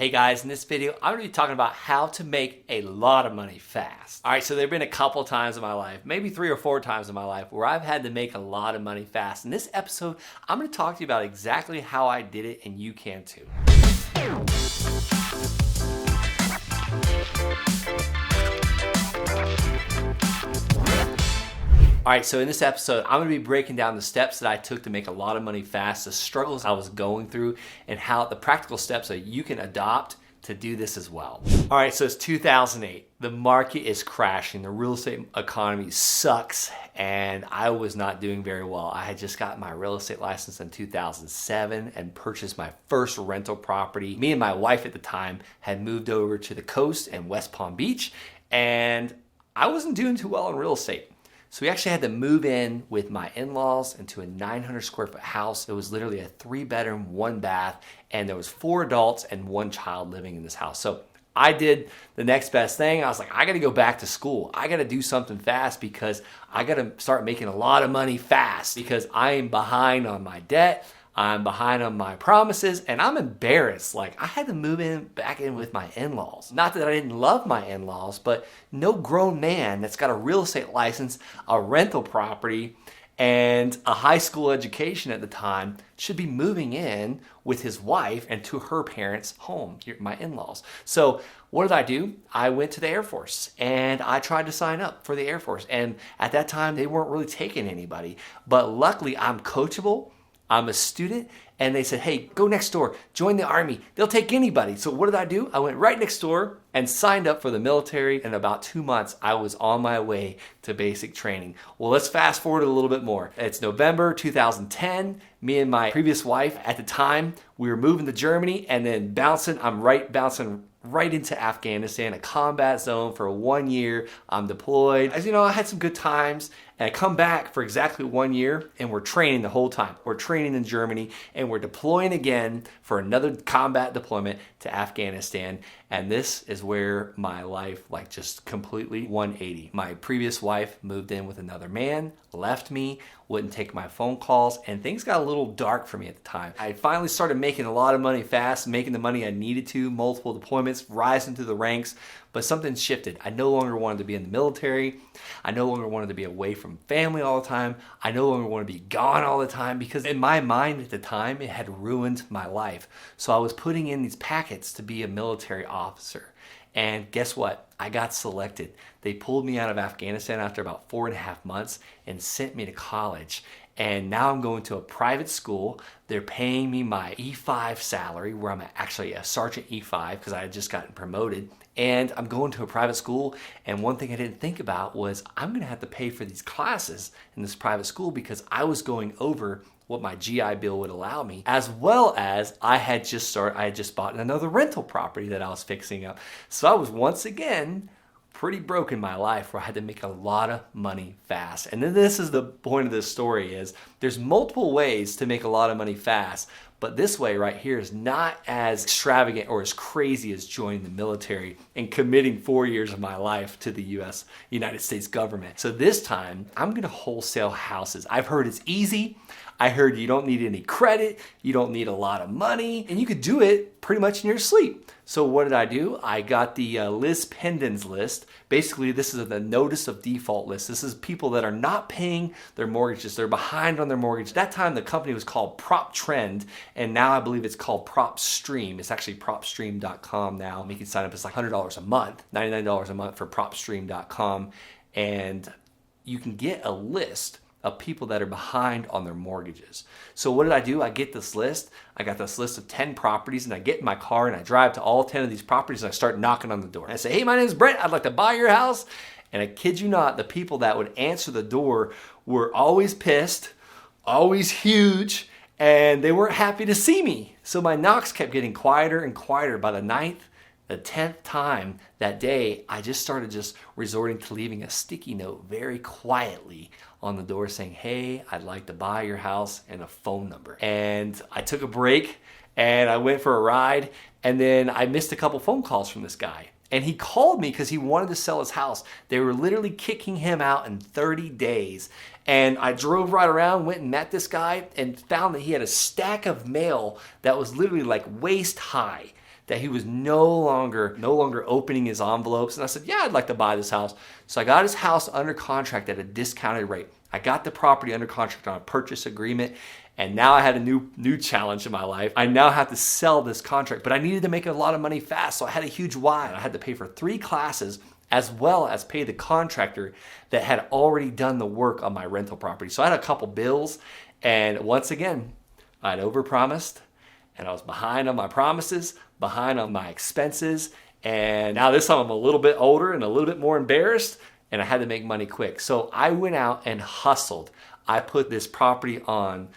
Hey guys, in this video, I'm going to be talking about how to make a lot of money fast. All right, so there have been a couple times in my life, maybe 3 or 4 times in my life, where I've had to make a lot of money fast. In this episode, I'm going to talk to you about exactly how I did it, and you can too. All right, so in this episode, I'm gonna be breaking down the steps that I took to make a lot of money fast, the struggles I was going through, and how the practical steps that you can adopt to do this as well. All right, so it's 2008. The market is crashing. The real estate economy sucks, and I was not doing very well. I had just gotten my real estate license in 2007 and purchased my first rental property. Me and my wife at the time had moved over to the coast in West Palm Beach, and I wasn't doing too well in real estate. So we actually had to move in with my in-laws into a 900 square foot house. It was literally a 3-bedroom, 1-bath, and there was 4 adults and 1 child living in this house. So I did the next best thing. I was like, I gotta go back to school. I gotta do something fast because I gotta start making a lot of money fast because I am behind on my debt. I'm behind on my promises, and I'm embarrassed. Like, I had to move back in with my in-laws. Not that I didn't love my in-laws, but no grown man that's got a real estate license, a rental property, and a high school education at the time should be moving in with his wife and to her parents' home, my in-laws. So what did I do? I went to the Air Force and I tried to sign up for the Air Force. And at that time, they weren't really taking anybody. But luckily, I'm coachable. I'm a student, and they said, hey, go next door, join the Army. They'll take anybody. So what did I do? I went right next door and signed up for the military. In about 2 months, I was on my way to basic training. Well, let's fast forward a little bit more. It's November 2010. Me and my previous wife at the time, we were moving to Germany and then bouncing right into Afghanistan, a combat zone for 1 year. I'm deployed. As you know, I had some good times, and I come back for exactly 1 year, and we're training the whole time. We're training in Germany, and we're deploying again for another combat deployment to Afghanistan. And this is where my life just completely 180. My previous wife moved in with another man, left me, wouldn't take my phone calls, and things got a little dark for me at the time. I finally started making a lot of money fast, making the money I needed to, multiple deployments, rising through the ranks, but something shifted. I no longer wanted to be in the military. I no longer wanted to be away from family all the time. I no longer wanted to be gone all the time because in my mind at the time, it had ruined my life. So I was putting in these packets to be a military officer. And guess what? I got selected. They pulled me out of Afghanistan after about 4.5 months and sent me to college. And now I'm going to a private school. They're paying me my E5 salary, where I'm actually a Sergeant E5 because I had just gotten promoted. And I'm going to a private school. And one thing I didn't think about was I'm going to have to pay for these classes in this private school because I was going over what my GI Bill would allow me, as well as I had just bought another rental property that I was fixing up. So I was once again pretty broke in my life where I had to make a lot of money fast. And then this is the point of this story is there's multiple ways to make a lot of money fast, but this way right here is not as extravagant or as crazy as joining the military and committing 4 years of my life to the United States government. So this time I'm gonna wholesale houses. I've heard it's easy. I heard you don't need any credit, you don't need a lot of money, and you could do it pretty much in your sleep. So what did I do? I got the Lis Pendens list. Basically, this is the notice of default list. This is people that are not paying their mortgages. They're behind on their mortgage. That time, the company was called Prop Trend, and now I believe it's called Prop Stream. It's actually propstream.com now. You can sign up. It's like $100 a month, $99 a month for propstream.com, and you can get a list of people that are behind on their mortgages. So what did I do? I get this list. I got this list of 10 properties, and I get in my car and I drive to all 10 of these properties and I start knocking on the door. And I say, hey, my name is Brent. I'd like to buy your house. And I kid you not, the people that would answer the door were always pissed, always huge, and they weren't happy to see me. So my knocks kept getting quieter and quieter. By the 10th time that day, I just started resorting to leaving a sticky note very quietly on the door saying, hey, I'd like to buy your house, and a phone number. And I took a break and I went for a ride, and then I missed a couple phone calls from this guy. And he called me because he wanted to sell his house. They were literally kicking him out in 30 days. And I drove right around, went and met this guy, and found that he had a stack of mail that was literally like waist high. that he was no longer opening his envelopes. And I said, yeah, I'd like to buy this house. So I got his house under contract at a discounted rate. I got the property under contract on a purchase agreement. And now I had a new challenge in my life. I now have to sell this contract, but I needed to make a lot of money fast. So I had a huge why. I had to pay for 3 classes as well as pay the contractor that had already done the work on my rental property. So I had a couple bills, and once again, I'd overpromised, and I was behind on my promises, behind on my expenses, and now this time I'm a little bit older and a little bit more embarrassed, and I had to make money quick. So I went out and hustled. I put this property on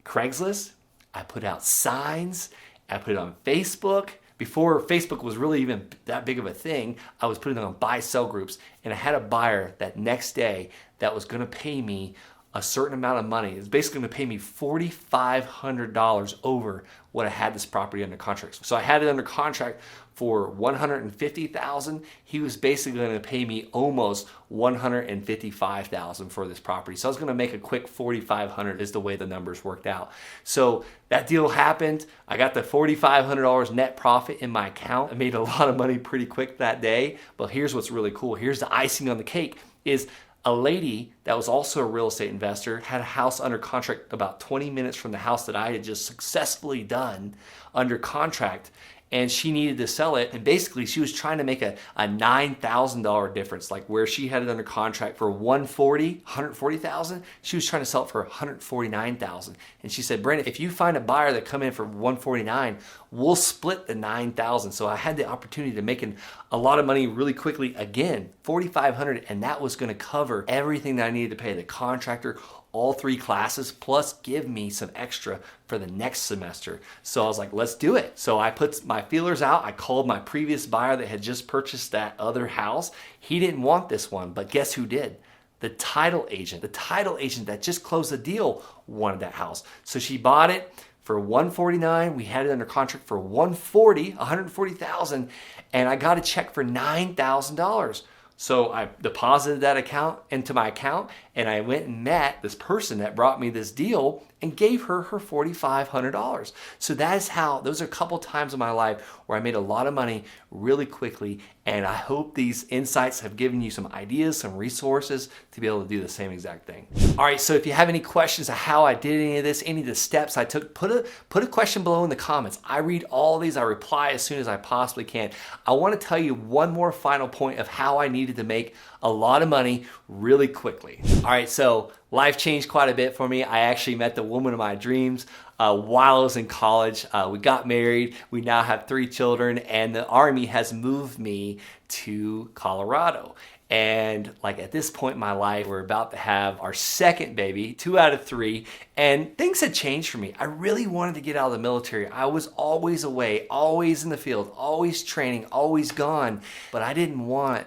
Craigslist, I put out signs, I put it on Facebook. Before Facebook was really even that big of a thing, I was putting it on buy-sell groups, and I had a buyer that next day that was gonna pay me a certain amount of money. It's basically gonna pay me $4,500 over what I had this property under contract. So I had it under contract for $150,000. He was basically gonna pay me almost $155,000 for this property. So I was gonna make a quick $4,500 is the way the numbers worked out. So that deal happened. I got the $4,500 net profit in my account. I made a lot of money pretty quick that day, but here's what's really cool. Here's the icing on the cake is a lady that was also a real estate investor had a house under contract about 20 minutes from the house that I had just successfully done under contract, and she needed to sell it. And basically she was trying to make a $9,000 difference. Like where she had it under contract for $140,000, she was trying to sell it for $149,000. And she said, Brent, if you find a buyer that come in for $149,000, we'll split the $9,000. So I had the opportunity to make a lot of money really quickly. Again, $4,500, and that was gonna cover everything that I needed to pay the contractor, all 3 classes, plus give me some extra for the next semester. So I was like, let's do it. So I put my feelers out. I called my previous buyer that had just purchased that other house. He didn't want this one, but guess who did? The title agent. The title agent that just closed the deal wanted that house. So she bought it for $149,000. We had it under contract for $140,000, and I got a check for $9,000. So I deposited that account into my account, and I went and met this person that brought me this deal and gave her her $4,500. So that is how, those are a couple times in my life where I made a lot of money really quickly, and I hope these insights have given you some ideas, some resources to be able to do the same exact thing. All right, so if you have any questions of how I did any of this, any of the steps I took, put a question below in the comments. I read all these, I reply as soon as I possibly can. I wanna tell you one more final point of how I needed to make a lot of money really quickly. All right, so life changed quite a bit for me. I actually met the woman of my dreams while I was in college. We got married. We now have 3 children, and the Army has moved me to Colorado. And like at this point in my life, we're about to have our second baby, 2 out of 3, and things had changed for me. I really wanted to get out of the military. I was always away, always in the field, always training, always gone, but I didn't want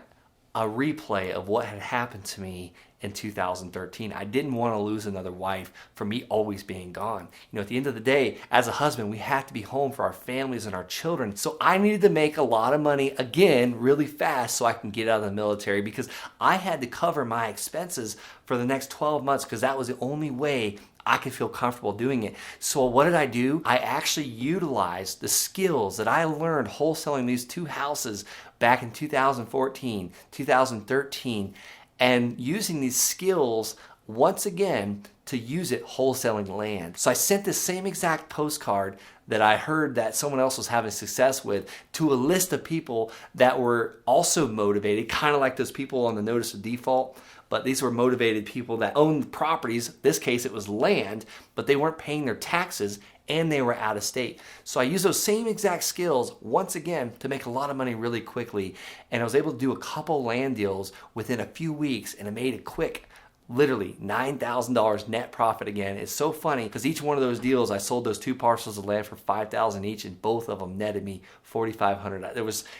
a replay of what had happened to me in 2013. I didn't want to lose another wife for me always being gone. You know, at the end of the day, as a husband, we have to be home for our families and our children. So I needed to make a lot of money again really fast so I can get out of the military, because I had to cover my expenses for the next 12 months because that was the only way I could feel comfortable doing it. So what did I do? I actually utilized the skills that I learned wholesaling these 2 houses back in 2014, 2013, and using these skills once again to use it wholesaling land. So I sent the same exact postcard that I heard that someone else was having success with to a list of people that were also motivated, kind of like those people on the notice of default, but these were motivated people that owned properties. In this case, it was land, but they weren't paying their taxes and they were out of state. So I used those same exact skills once again to make a lot of money really quickly. And I was able to do a couple land deals within a few weeks, and I made it quick. Literally $9,000 net profit again. It's so funny because each one of those deals, I sold those 2 parcels of land for $5,000 each, and both of them netted me $4,500.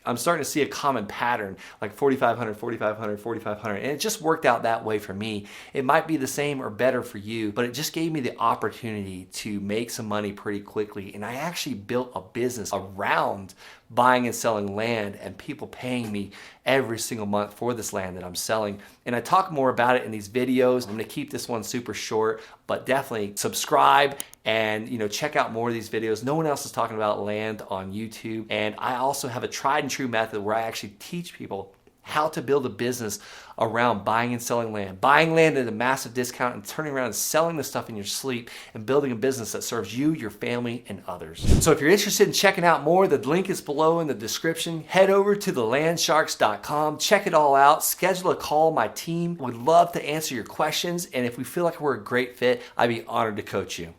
I'm starting to see a common pattern, like $4,500, $4,500, $4,500, and it just worked out that way for me. It might be the same or better for you, but it just gave me the opportunity to make some money pretty quickly, and I actually built a business around buying and selling land and people paying me every single month for this land that I'm selling. And I talk more about it in these videos. I'm gonna keep this one super short, but definitely subscribe and check out more of these videos. No one else is talking about land on YouTube. And I also have a tried and true method where I actually teach people how to build a business around buying and selling land. Buying land at a massive discount and turning around and selling the stuff in your sleep and building a business that serves you, your family, and others. So if you're interested in checking out more, the link is below in the description. Head over to thelandsharks.com, check it all out, schedule a call. My team would love to answer your questions, and if we feel like we're a great fit, I'd be honored to coach you.